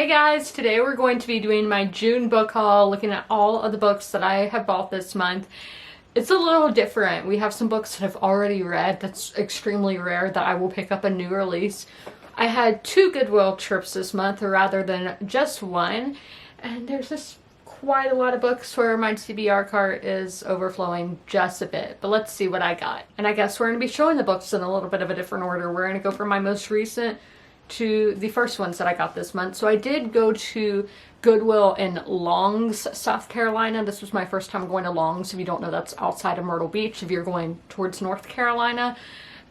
Hey guys, today we're going to be doing my June book haul, looking at all of the books that I have bought this month. It's a little different. We have some books that I've already read. That's extremely rare that I will pick up a new release. I had 2 Goodwill trips this month rather than just one, and there's just quite a lot of books where my TBR cart is overflowing just a bit. But let's see what I got. And I guess we're going to be showing the books in a little bit of a different order. We're going to go from my most recent to the first ones that I got this month. So I did go to Goodwill in Longs, South Carolina. This was my first time going to Longs. If you don't know, that's outside of Myrtle Beach if you're going towards North Carolina.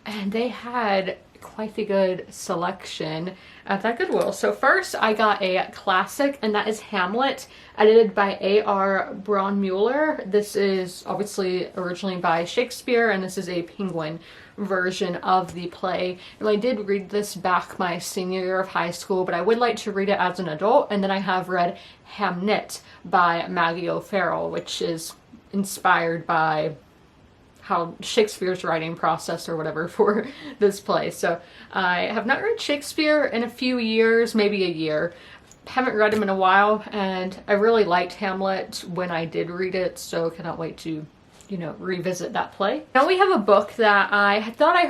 And they had quite the good selection at that Goodwill. So first I got a classic, and that is Hamlet, edited by A.R. Braunmuller. This is obviously originally by Shakespeare, and this is a Penguin version of the play. And I did read this back my senior year of high school, but I would like to read it as an adult. And then I have read Hamnet by Maggie O'Farrell, which is inspired by how Shakespeare's writing process or whatever for this play. So I have not read Shakespeare in a few years, maybe a year. Haven't read him in a while, and I really liked Hamlet when I did read it, so cannot wait to, you know, revisit that play. Now we have a book that I thought I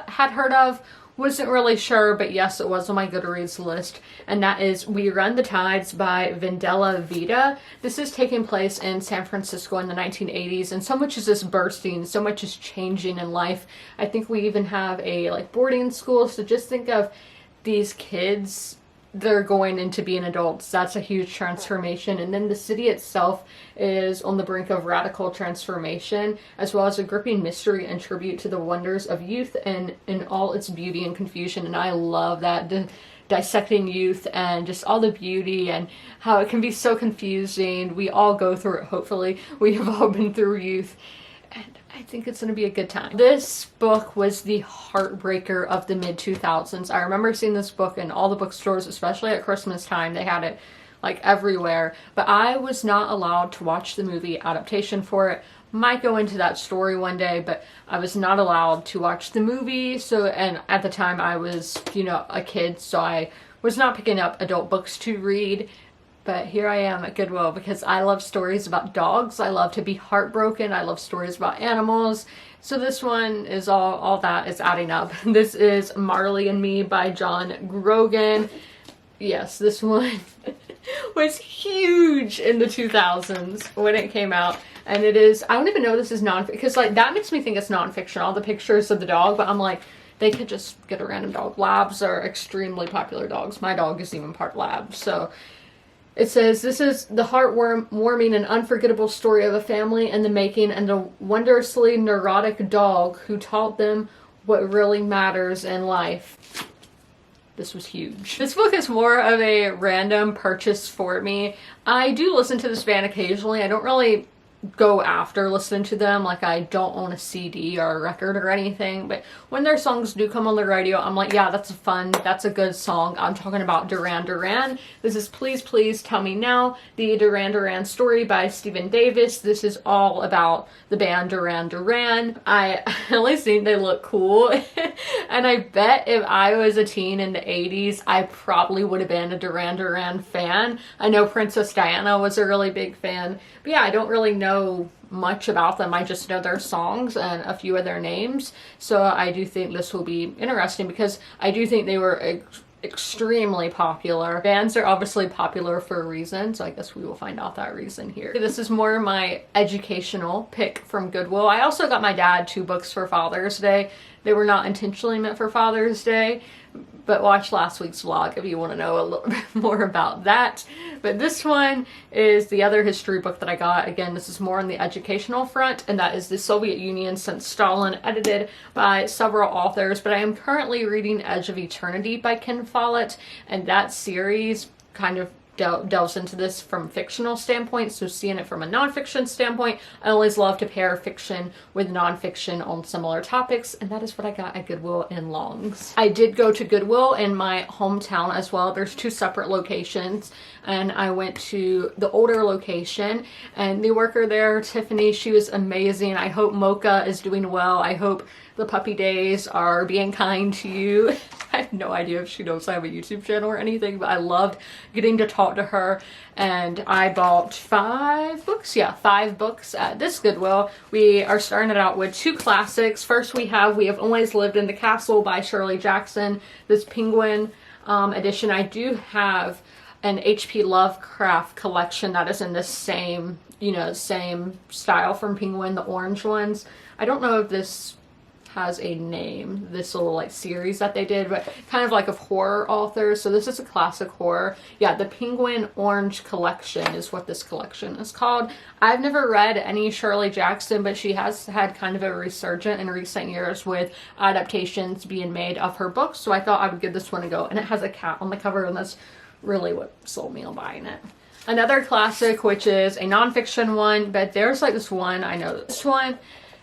had heard of, wasn't really sure, but yes, it was on my Goodreads list, and that is We Run the Tides by Vendela Vida. This is taking place in San Francisco in the 1980s, and so much is just bursting, so much is changing in life. I think we even have a boarding school, so just think of these kids, they're going into being adults. That's a huge transformation. And then the city itself is on the brink of radical transformation, as well as a gripping mystery and tribute to the wonders of youth and in all its beauty and confusion. And I love that, dissecting youth and just all the beauty and how it can be so confusing. We all go through it, hopefully. We have all been through youth. And I think it's going to be a good time. This book was the heartbreaker of the mid-2000s. I remember seeing this book in all the bookstores, especially at Christmas time. They had it everywhere. But I was not allowed to watch the movie adaptation for it. Might go into that story one day, but I was not allowed to watch the movie. So, and at the time I was, you know, a kid, so I was not picking up adult books to read. But here I am at Goodwill because I love stories about dogs. I love to be heartbroken. I love stories about animals. So this one is all that is adding up. This is Marley and Me by John Grogan. Yes, this one was huge in the 2000s when it came out. And it is, I don't even know this is non-fiction, because that makes me think it's non-fiction, all the pictures of the dog, but I'm like, they could just get a random dog. Labs are extremely popular dogs. My dog is even part lab, so it says, this is the heartwarming and unforgettable story of a family in the making and a wondrously neurotic dog who taught them what really matters in life. This was huge. This book is more of a random purchase for me. I do listen to this band occasionally. I don't really go after listening to them, I don't own a CD or a record or anything, but when their songs do come on the radio, I'm like, yeah, that's a good song. I'm talking about Duran Duran. This is Please Please Tell Me Now, the Duran Duran story by Stephen Davis. This is all about the band Duran Duran. I only think they look cool, and I bet if I was a teen in the 80s, I probably would have been a Duran Duran fan. I know Princess Diana was a really big fan, but yeah, I don't really know much about them. I just know their songs and a few of their names. So I do think this will be interesting because I do think they were extremely popular. Bands are obviously popular for a reason, so I guess we will find out that reason here. This is more my educational pick from Goodwill. I also got my dad 2 books for Father's Day. They were not intentionally meant for Father's Day, but watch last week's vlog if you want to know a little bit more about that. But this one is the other history book that I got. Again, this is more on the educational front, and that is The Soviet Union Since Stalin, edited by several authors. But I am currently reading Edge of Eternity by Ken Follett, and that series kind of delves into this from a fictional standpoint, so seeing it from a nonfiction standpoint, I always love to pair fiction with nonfiction on similar topics, and that is what I got at Goodwill in Longs. I did go to Goodwill in my hometown as well. There's 2 separate locations, and I went to the older location, and the worker there, Tiffany, she was amazing. I hope Mocha is doing well. I hope the puppy days are being kind to you. I have no idea if she knows I have a YouTube channel or anything, but I loved getting to talk to her. And I bought 5 books. Yeah, 5 books at this Goodwill. We are starting it out with 2 classics. First we have Always Lived in the Castle by Shirley Jackson. This Penguin edition. I do have an H.P. Lovecraft collection that is in the same, you know, same style from Penguin, the orange ones. I don't know if this has a name, this little like series that they did, but kind of like of horror authors. So this is a classic horror. Yeah, the Penguin Orange collection is what this collection is called. I've never read any Shirley Jackson, but she has had kind of a resurgence in recent years with adaptations being made of her books. So I thought I would give this one a go. And it has a cat on the cover, and that's really what sold me on buying it. Another classic, which is a nonfiction one, but there's like this one, I know this one,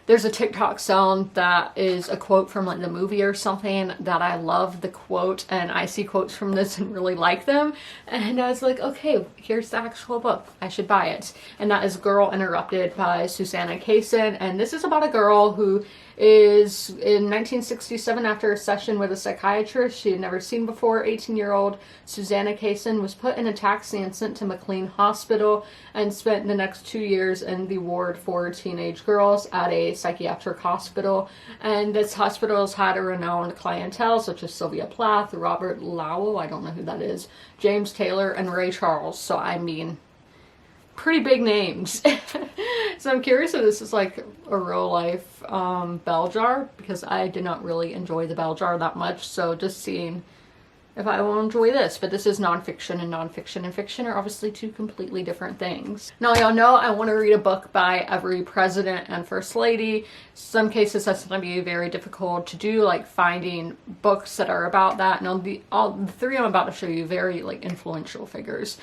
there's a TikTok sound that is a quote from like the movie or something that I love the quote, and I see quotes from this and really like them. And I was like, okay, here's the actual book. I should buy it. And that is Girl Interrupted by Susanna Kaysen. And this is about a girl who is in 1967 after a session with a psychiatrist she had never seen before. 18-year-old Susanna Kaysen was put in a taxi and sent to McLean Hospital and spent the next 2 years in the ward for teenage girls at a psychiatric hospital. And this hospital has had a renowned clientele such as Sylvia Plath, Robert Lowell, I don't know who that is, James Taylor, and Ray Charles. So I mean, pretty big names. So I'm curious if this is like a real life bell jar, because I did not really enjoy the bell jar that much. So just seeing if I will enjoy this. But this is nonfiction, and nonfiction and fiction are obviously 2 completely different things. Now y'all know I want to read a book by every president and first lady. Some cases that's going to be very difficult to do, like finding books that are about that. And all the 3 I'm about to show you very like influential figures.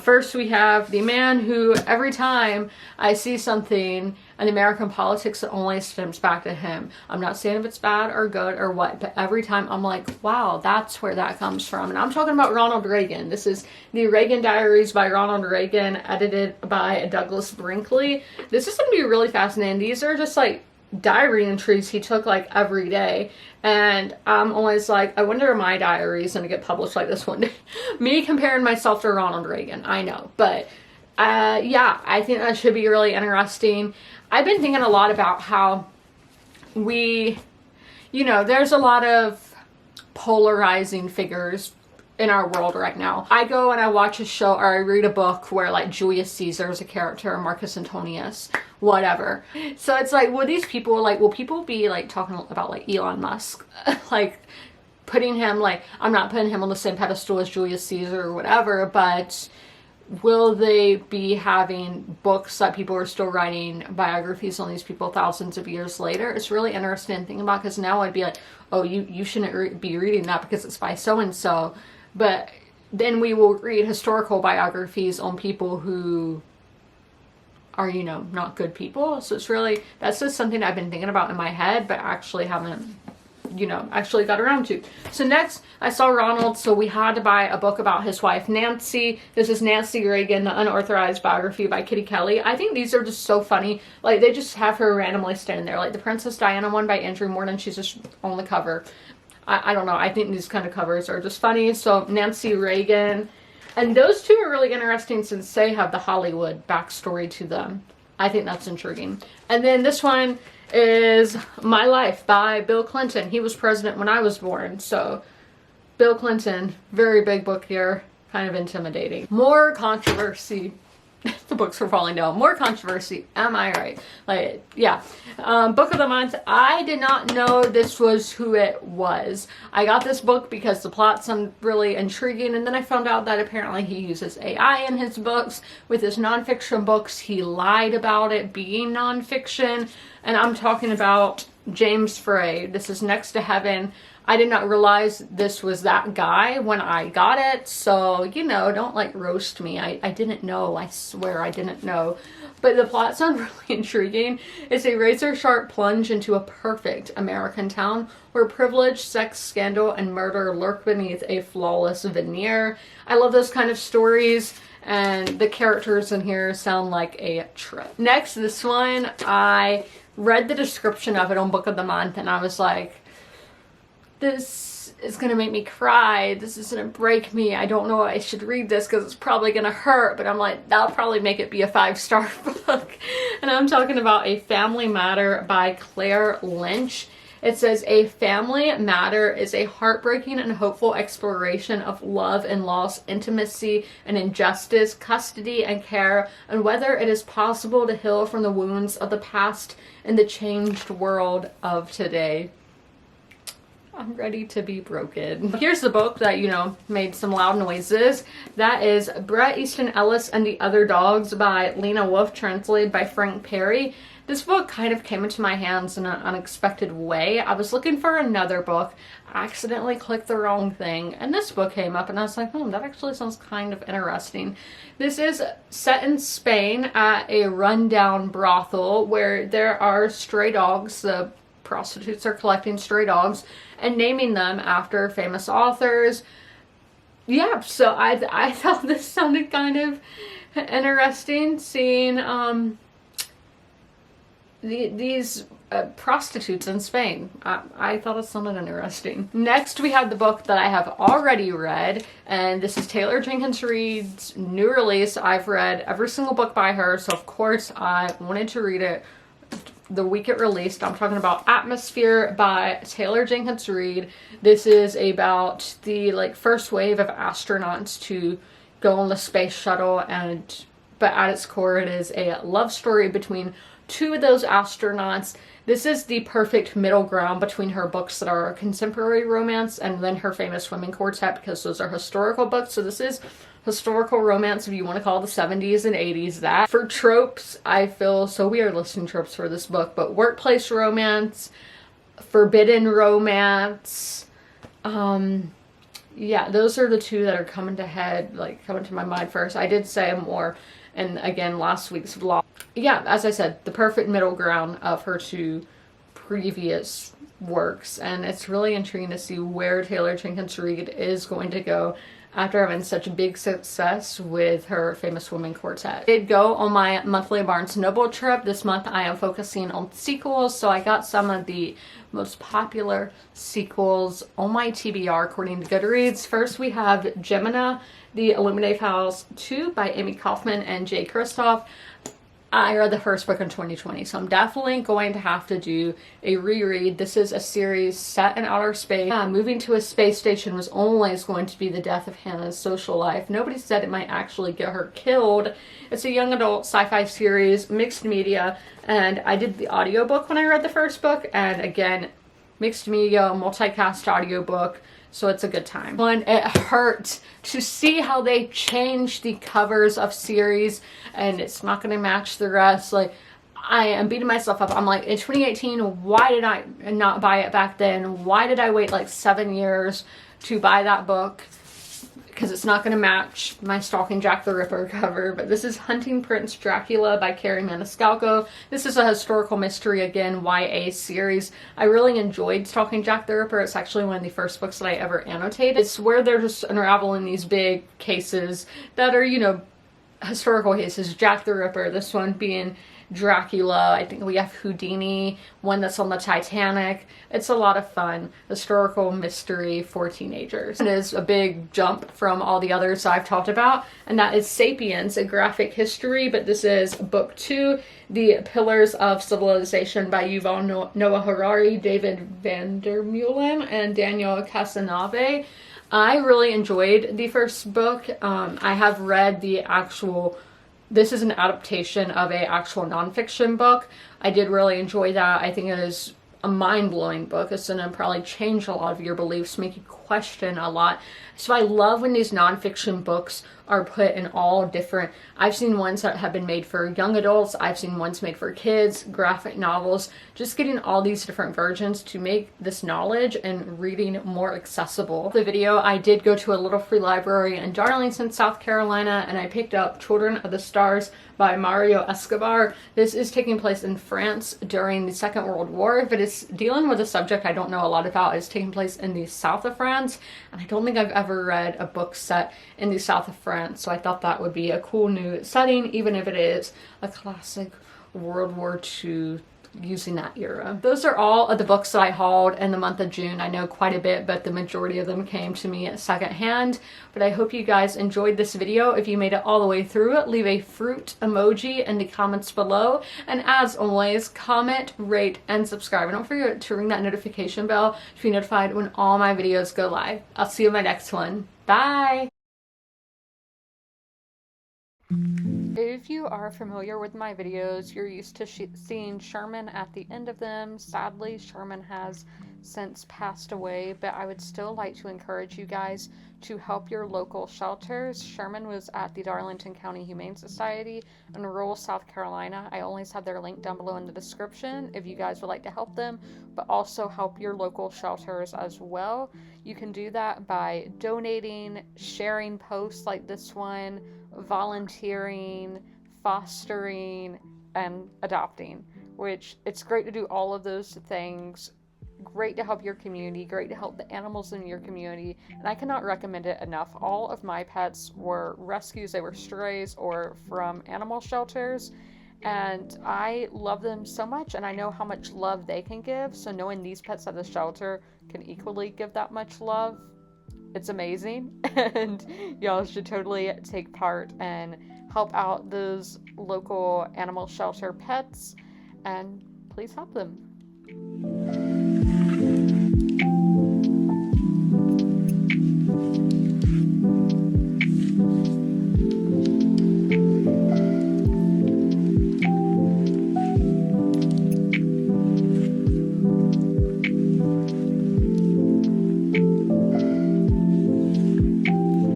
First we have the man who every time I see something in American politics, it only stems back to him. I'm not saying if it's bad or good or what, but every time I'm like, wow, that's where that comes from. And I'm talking about Ronald Reagan. This is the Reagan Diaries by Ronald Reagan, edited by Douglas Brinkley. This is going to be really fascinating. These are just like diary entries he took like every day, and I'm always like, I wonder if my diary is gonna get published like this one. Me comparing myself to Ronald Reagan, I know, but yeah, I think that should be really interesting. I've been thinking a lot about how we, you know, there's a lot of polarizing figures in our world right now. I go and I watch a show or I read a book where like Julius Caesar is a character, or Marcus Antonius, whatever. So it's like, will these people, like, will people be like talking about like Elon Musk, like putting him, like, I'm not putting him on the same pedestal as Julius Caesar or whatever, but will they be having books that people are still writing biographies on these people thousands of years later? It's really interesting to think about, because now I'd be like, oh, you shouldn't be reading that because it's by so-and-so. But then we will read historical biographies on people who are, you know, not good people. So it's really, that's just something I've been thinking about in my head, but actually haven't, you know, actually got around to. So next, I saw Ronald, so we had to buy a book about his wife, Nancy. This is Nancy Reagan, the unauthorized biography by Kitty Kelly. I think these are just so funny. Like, they just have her randomly standing there. Like the Princess Diana one by Andrew Morton, she's just on the cover. I don't know, I think these kind of covers are just funny. So Nancy Reagan, and those 2 are really interesting since they have the Hollywood backstory to them. I think that's intriguing. And then this one is My Life by Bill Clinton. He was president when I was born, so Bill Clinton, very big book here, kind of intimidating. More controversy. The books are falling down. More controversy. Am I right? Like, yeah. Book of the month. I did not know this was who it was. I got this book because the plot sounded really intriguing, and then I found out that apparently he uses AI in his books. With his nonfiction books, he lied about it being nonfiction, and I'm talking about James Frey. This is Next to Heaven. I did not realize this was that guy when I got it, so, you know, don't like roast me. I didn't know. I swear I didn't know. But the plot sounds really intriguing. It's a razor-sharp plunge into a perfect American town where privilege, sex, scandal, and murder lurk beneath a flawless veneer. I love those kind of stories, and the characters in here sound like a trip. Next, this one I read the description of it on Book of the Month, and I was like, this is gonna make me cry, this is gonna break me, I don't know if I should read this because it's probably gonna hurt, but I'm like, that'll probably make it be a 5-star book. And I'm talking about A Family Matter by Claire Lynch. It says, A Family Matter is a heartbreaking and hopeful exploration of love and loss, intimacy and injustice, custody and care, and whether it is possible to heal from the wounds of the past in the changed world of today. I'm ready to be broken. Here's the book that, you know, made some loud noises. That is Bret Easton Ellis and the Other Dogs by Lena Wolf, translated by Frank Perry. This book kind of came into my hands in an unexpected way. I was looking for another book, accidentally clicked the wrong thing, and this book came up, and I was like, that actually sounds kind of interesting. This is set in Spain at a rundown brothel where there are stray dogs. The prostitutes are collecting stray dogs and naming them after famous authors. Yeah, so I thought this sounded kind of interesting, seeing these prostitutes in Spain. I thought it sounded interesting. Next, we have the book that I have already read, and this is Taylor Jenkins Reid's new release. I've read every single book by her, so of course I wanted to read it the week it released. I'm talking about Atmosphere by Taylor Jenkins Reid. This is about the first wave of astronauts to go on the space shuttle, but at its core it is a love story between two of those astronauts. This is the perfect middle ground between her books that are contemporary romance and then her famous women quartet, because those are historical books. So this is historical romance, if you want to call the 70s and 80s that. For tropes, I feel so weird listing tropes for this book, but workplace romance, forbidden romance, yeah, those are the two that are coming to my mind first. I did say more, and again, last week's vlog. Yeah, as I said, the perfect middle ground of her two previous works, and it's really intriguing to see where Taylor Jenkins Reid is going to go after having such a big success with her famous women quartet. I did go on my monthly Barnes & Noble trip. This month I am focusing on sequels, so I got some of the most popular sequels on my TBR according to Goodreads. First, we have Gemina, The Illuminae Files 2 by Amy Kaufman and Jay Kristoff. I read the first book in 2020, so I'm definitely going to have to do a reread. This is a series set in outer space. Moving to a space station was always going to be the death of Hannah's social life. Nobody said it might actually get her killed. It's a young adult sci-fi series, mixed media, and I did the audiobook when I read the first book, and again, mixed media, multicast audiobook. So it's a good time. When it hurt to see how they changed the covers of series and it's not going to match the rest. Like, I am beating myself up. I'm like, in 2018, why did I not buy it back then? Why did I wait 7 years to buy that book? Because it's not going to match my Stalking Jack the Ripper cover. But this is Hunting Prince Dracula by Carrie Maniscalco. This is a historical mystery, again, YA series. I really enjoyed Stalking Jack the Ripper. It's actually one of the first books that I ever annotated. It's where they're just unraveling these big cases that are, historical cases. Jack the Ripper, this one being Dracula. I think we have Houdini, one that's on the Titanic. It's a lot of fun. Historical mystery for teenagers. It is a big jump from all the others I've talked about, and that is Sapiens, a graphic history, but this is book 2, The Pillars of Civilization by Yuval Noah Harari, David Vandermeulen, and Daniel Casanave. I really enjoyed the first book. I have read this is an adaptation of an actual nonfiction book. I did really enjoy that. I think it is a mind-blowing book. It's going to probably change a lot of your beliefs, make you question a lot. So I love when these nonfiction books are put in all different... I've seen ones that have been made for young adults. I've seen ones made for kids, graphic novels. Just getting all these different versions to make this knowledge and reading more accessible. The video, I did go to a little free library in Darlington, South Carolina, and I picked up Children of the Stars by Mario Escobar. This is taking place in France during the Second World War, but it's dealing with a subject I don't know a lot about. It's taking place in the south of France, and I don't think I've ever read a book set in the south of France, so I thought that would be a cool new setting, even if it is a classic World War II, using that era. Those are all of the books that I hauled in the month of June. I know quite a bit, but the majority of them came to me at secondhand. But I hope you guys enjoyed this video. If you made it all the way through it, leave a fruit emoji in the comments below. And as always, comment, rate, and subscribe. And don't forget to ring that notification bell to be notified when all my videos go live. I'll see you in my next one. Bye! If you are familiar with my videos, you're used to seeing Sherman at the end of them. Sadly, Sherman has since passed away, but I would still like to encourage you guys to help your local shelters. Sherman was at the Darlington County Humane Society in rural South Carolina. I always have their link down below in the description if you guys would like to help them, but also help your local shelters as well. You can do that by donating, sharing posts like this one, volunteering, fostering, and adopting, which it's great to do all of those things. Great to help your community, great to help the animals in your community, and I cannot recommend it enough. All of my pets were rescues, they were strays or from animal shelters, and I love them so much, and I know how much love they can give, so knowing these pets at the shelter can equally give that much love, it's amazing. And y'all should totally take part and help out those local animal shelter pets, and please help them.